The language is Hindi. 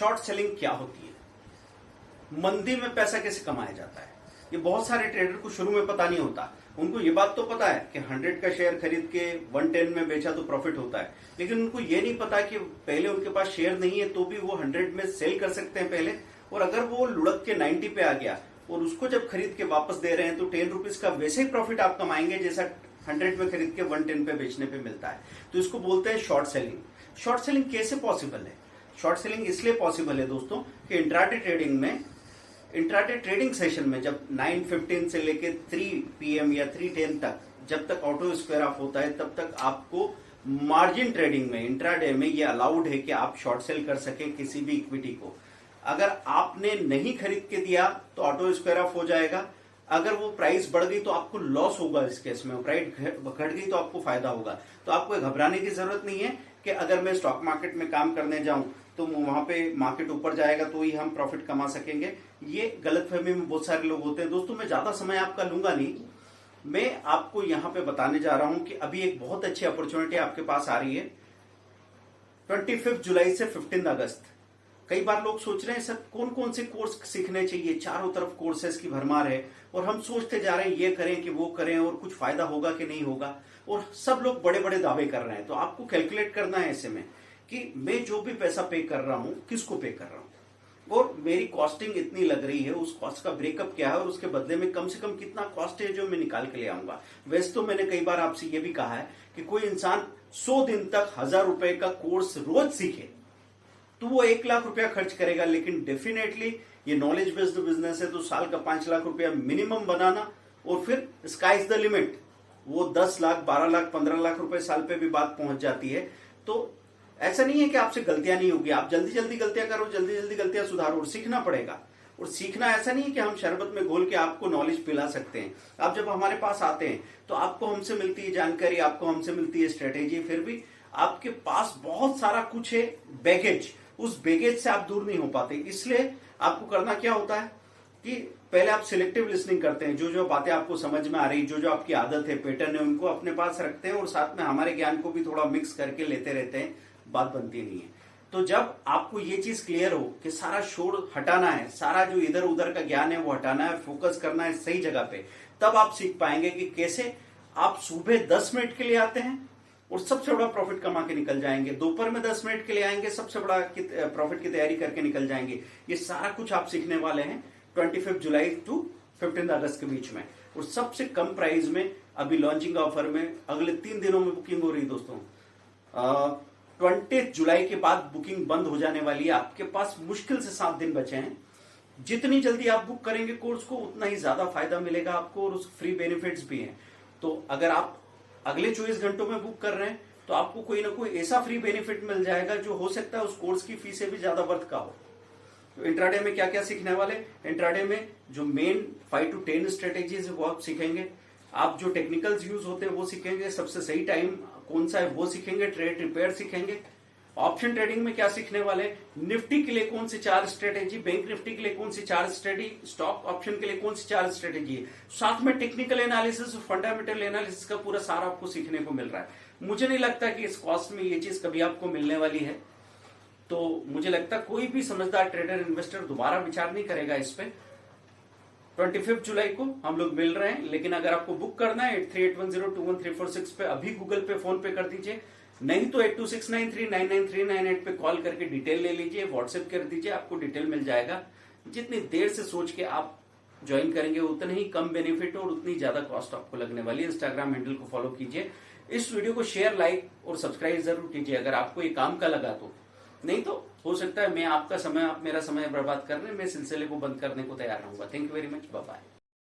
शॉर्ट सेलिंग क्या होती है, मंदी में पैसा कैसे कमाया जाता है, ये बहुत सारे ट्रेडर को शुरू में पता नहीं होता। उनको ये बात तो पता है कि 100 का शेयर खरीद के 110 में बेचा तो प्रॉफिट होता है, लेकिन उनको ये नहीं पता कि पहले उनके पास शेयर नहीं है तो भी वो 100 में सेल कर सकते हैं पहले, और अगर वो लुढ़क के 90 पे आ गया और उसको जब खरीद के वापस दे रहे हैं तो 10 रुपीज का वैसे ही प्रॉफिट आप कमाएंगे जैसा 100 में खरीद के 110 पे बेचने पे मिलता है। तो इसको बोलते हैं शॉर्ट सेलिंग। शॉर्ट सेलिंग कैसे पॉसिबल है? शॉर्ट सेलिंग इसलिए पॉसिबल है दोस्तों कि इंट्राडे ट्रेडिंग सेशन में जब 9:15 से लेके 3 PM या 3:10 तक, जब तक ऑटो स्क्वायर ऑफ होता है तब तक आपको मार्जिन ट्रेडिंग में, इंट्राडे में ये अलाउड है कि आप शॉर्ट सेल कर सके किसी भी इक्विटी को। अगर आपने नहीं खरीद के दिया तो ऑटो स्क्वायर ऑफ हो जाएगा, अगर वो प्राइस बढ़ गई तो आपको लॉस होगा, इस केस में प्राइस घट गई तो आपको फायदा होगा। तो आपको घबराने की जरूरत नहीं है कि अगर मैं स्टॉक मार्केट में काम करने जाऊं तो वहां पे मार्केट ऊपर जाएगा तो ही हम प्रॉफिट कमा सकेंगे। ये गलतफहमी में बहुत सारे लोग होते हैं। दोस्तों मैं ज्यादा समय आपका लूंगा नहीं, मैं आपको यहां पे बताने जा रहा हूं कि अभी एक बहुत अच्छी अपॉर्चुनिटी आपके पास आ रही है 25 जुलाई से 15 अगस्त। कई बार लोग सोच रहे हैं सर कौन कौन से कोर्स सीखने चाहिए, चारों तरफ कोर्सेज की भरमार है और हम सोचते जा रहे हैं ये करें कि वो करें और कुछ फायदा होगा कि नहीं होगा, और सब लोग बड़े बड़े दावे कर रहे हैं। तो आपको कैलकुलेट करना है ऐसे में कि मैं जो भी पैसा पे कर रहा हूं किसको पे कर रहा हूं और मेरी कॉस्टिंग इतनी लग रही है, उस कॉस्ट का ब्रेकअप क्या है और उसके बदले में कम से कम कितना कॉस्ट है जो मैं निकाल के ले आऊंगा। वैसे तो मैंने कई बार आपसे ये भी कहा है कि कोई इंसान 100 दिन तक 1000 रुपए का कोर्स रोज सीखे तो वो 1 लाख रुपया खर्च करेगा, लेकिन डेफिनेटली ये नॉलेज बेस्ड बिजनेस है तो साल का 5 लाख रुपया मिनिमम बनाना और फिर स्काई इज द लिमिट, वो 10 लाख 12 लाख 15 लाख रुपए साल पे भी बात पहुंच जाती है। तो ऐसा नहीं है कि आपसे गलतियां नहीं होगी, आप जल्दी जल्दी गलतियां करो, जल्दी जल्दी गलतियां सुधारो, और सीखना पड़ेगा। और सीखना ऐसा नहीं है कि हम शरबत में घोल के आपको नॉलेज पिला सकते हैं। आप जब हमारे पास आते हैं तो आपको हमसे मिलती है जानकारी, आपको हमसे मिलती है स्ट्रेटेजी, फिर भी आपके पास बहुत सारा कुछ है बैगेज, उस बैगेज से आप दूर नहीं हो पाते। इसलिए आपको करना क्या होता है कि पहले आप सिलेक्टिव लिसनिंग करते हैं, जो जो बातें आपको समझ में आ रही, जो जो आपकी आदत है, पैटर्न है, उनको अपने पास रखते हैं और साथ में हमारे ज्ञान को भी थोड़ा मिक्स करके लेते रहते हैं, बात बनती नहीं है। तो जब आपको ये चीज क्लियर हो कि सारा शोर हटाना है, सारा जो इधर उधर का ज्ञान है वो हटाना है, फोकस करना है सही जगह पे, तब आप सीख पाएंगे कि कैसे आप सुबह 10 मिनट के लिए आते हैं और सबसे बड़ा प्रॉफिट कमा के निकल जाएंगे, दोपहर में 10 मिनट के लिए आएंगे, सबसे बड़ा प्रॉफिट की तैयारी करके निकल जाएंगे। ये सारा कुछ आप सीखने वाले हैं 25 जुलाई टू 15 अगस्त के बीच में, और सबसे कम प्राइस में अभी लॉन्चिंग ऑफर में अगले 3 दिनों में बुकिंग हो रही है दोस्तों। 20 जुलाई के बाद बुकिंग बंद हो जाने वाली है। आपके पास मुश्किल से 7 दिन बचे हैं। जितनी जल्दी आप बुक करेंगे कोर्स को उतना ही ज्यादा फायदा मिलेगा आपको, और उस फ्री बेनिफिट्स भी हैं। तो अगर आप अगले 24 घंटों में बुक कर रहे हैं तो आपको कोई ना कोई ऐसा फ्री बेनिफिट मिल जाएगा जो हो सकता है उस कोर्स की फीस से भी ज्यादा वर्थ का हो। तो इंट्राडे में क्या क्या सीखने वाले, इंट्राडे में जो मेन 5 to 10 स्ट्रेटेजीज है वो आप सीखेंगे, आप जो टेक्निकल्स यूज होते हैं वो सीखेंगे, सबसे सही टाइम कौन सा है वो सीखेंगे, ट्रेड रिपेयर सीखेंगे। ऑप्शन ट्रेडिंग में क्या सीखने वाले, निफ्टी के लिए कौन सी 4 स्ट्रेटेजी, बैंक निफ्टी के लिए कौन सी 4 स्ट्रेटेजी, स्टॉक ऑप्शन के लिए कौन सी 4 स्ट्रेटेजी है, साथ में टेक्निकल एनालिसिस और फंडामेंटल एनालिसिस का पूरा सारा आपको सीखने को मिल रहा है। मुझे नहीं लगता कि इस कॉस्ट में ये चीज कभी आपको मिलने वाली है, तो मुझे लगता है कोई भी समझदार ट्रेडर इन्वेस्टर दोबारा विचार नहीं करेगा इस पे। 25 जुलाई को हम लोग मिल रहे हैं, लेकिन अगर आपको बुक करना है 8381021346 पे अभी गूगल पे फोन पे कर दीजिए, नहीं तो 8269399398 पे कॉल करके डिटेल ले लीजिए, व्हाट्सएप कर दीजिए, आपको डिटेल मिल जाएगा। जितनी देर से सोच के आप ज्वाइन करेंगे उतने ही कम बेनिफिट और उतनी ज्यादा कॉस्ट आपको लगने वाली है। इंस्टाग्राम हैंडल को फॉलो कीजिए, इस वीडियो को शेयर, लाइक और सब्सक्राइब जरूर कीजिए अगर आपको ये काम का लगा तो। नहीं तो हो सकता है मैं आपका समय, आप मेरा समय बर्बाद करने, मैं सिलसिले को बंद करने को तैयार रहूंगा। Thank you very much, bye bye.